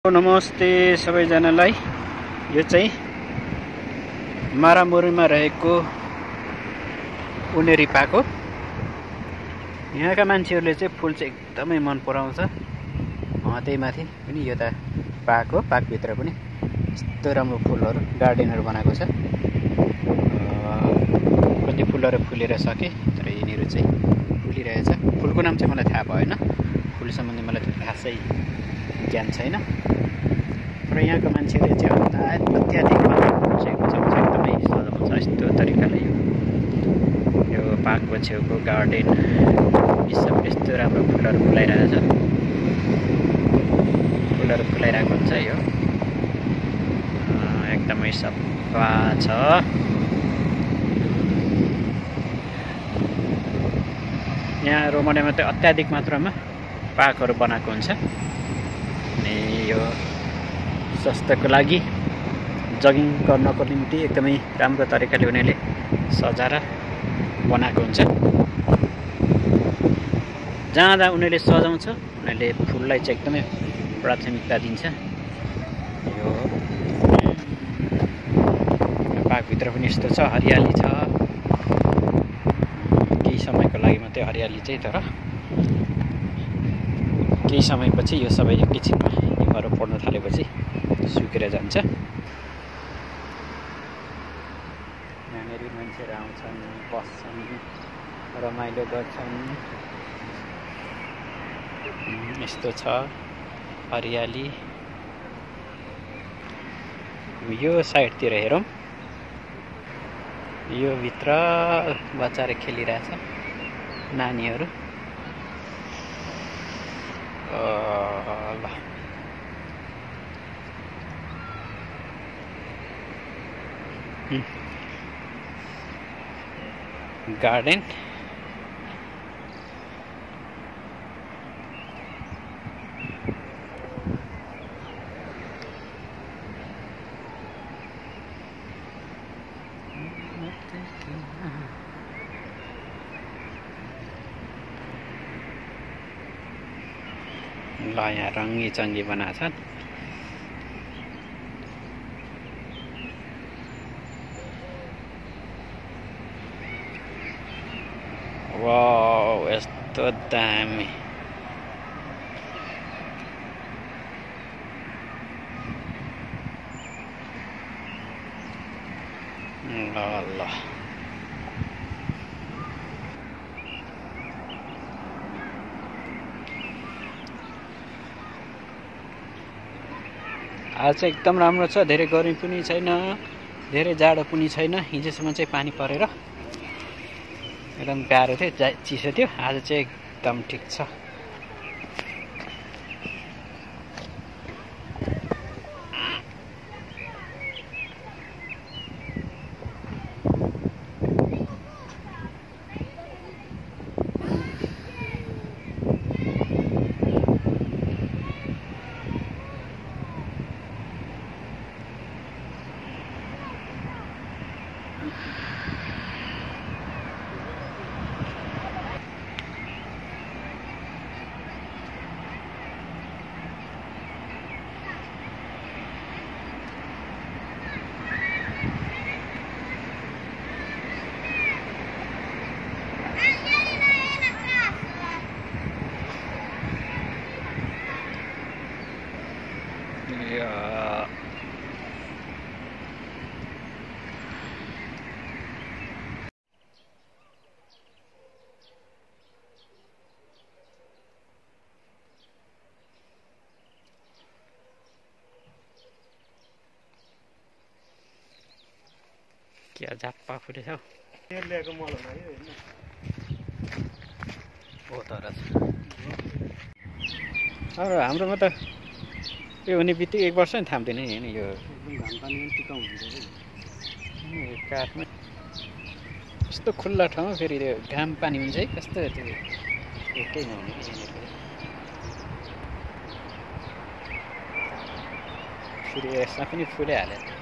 नमस्ते सबैजनालाई। यो चाहिँ मारामुरीमा रहेको उनेरी पार्क हो। यहाँका मान्छेहरूले चाहिँ फुल चाहिँ एकदमै मन पराउँछ। त्यही माथि पनि यो त पार्क हो। पार्कभित्र पनि यस्तो राम्रो फुलहरू गार्डनहरू बनाएको छ। कति फुलहरू फुलेर सके, तर यिनीहरू चाहिँ फुलिरहेछ। फुलको नाम चाहिँ मलाई थाहा भएन, फुल सम्बन्धी मलाई त्यो खासै ज्ञान छैन। र यहाँको मान्छेले चाहिँ अत्याधिक एकदमै सजाउँछ यस्तो तरिकाले। यो पार्कको छेउको गार्डन सब यस्तो राम्रो फुलहरू फुलाइरहेछ। फुलहरू फुलाइरहेको हुन्छ। यो एकदमै सफा छ। यहाँ रोमानियामा चाहिँ अत्याधिक मात्रामा पार्कहरू बनाएको हुन्छ। अनि यो स्वास्थ्यको लागि जगिङ गर्नको निम्ति एकदमै राम्रो तरिकाले उनीहरूले सजाएर बनाएको हुन्छ। जहाँ उनीहरूले सजाउँछ, उनीहरूले फुललाई चाहिँ एकदमै प्राथमिकता दिन्छ। यो पार्कभित्र पनि यस्तो छ, हरियाली छ। केही समयको लागि मात्रै हरियाली चाहिँ, तर केही समयपछि यो सबै एकैछिनमा हिउँहरू पर्न थालेपछि सुकेर जान्छ। यहाँनिर मान्छेहरू आउँछन्, बस्छन्, रमाइलो गर्छन्। यस्तो छ हरियाली। यो साइडतिर हेरौँ, यो भित्र बच्चाहरू खेलिरहेछ, नानीहरू। ल गार्डन ल यहाँ रङ्गी चङ्गी बनाएको छन्। वाउ, यस्तो दामी। ल ल आज चाहिँ एकदम राम्रो छ। धेरै गर्मी पनि छैन, धेरै जाडो पनि छैन। हिजोसम्म चाहिँ पानी परेर एकदम प्यारो थियो, चिसो थियो। आज चाहिँ एकदम ठिक छ। क्या झाप्पा फुटेछ हौ। अब हाम्रोमा त यो हुने बित्तिकै 1 वर्ष नि थाम्दैन नि। यो काठमा यस्तो खुल्ला ठाउँमा फेरि त्यो घाम पानी हुन्छ है, कस्तो त्यो एकै नहुने कि फेरि यसमा पनि फुलिहाल्यो।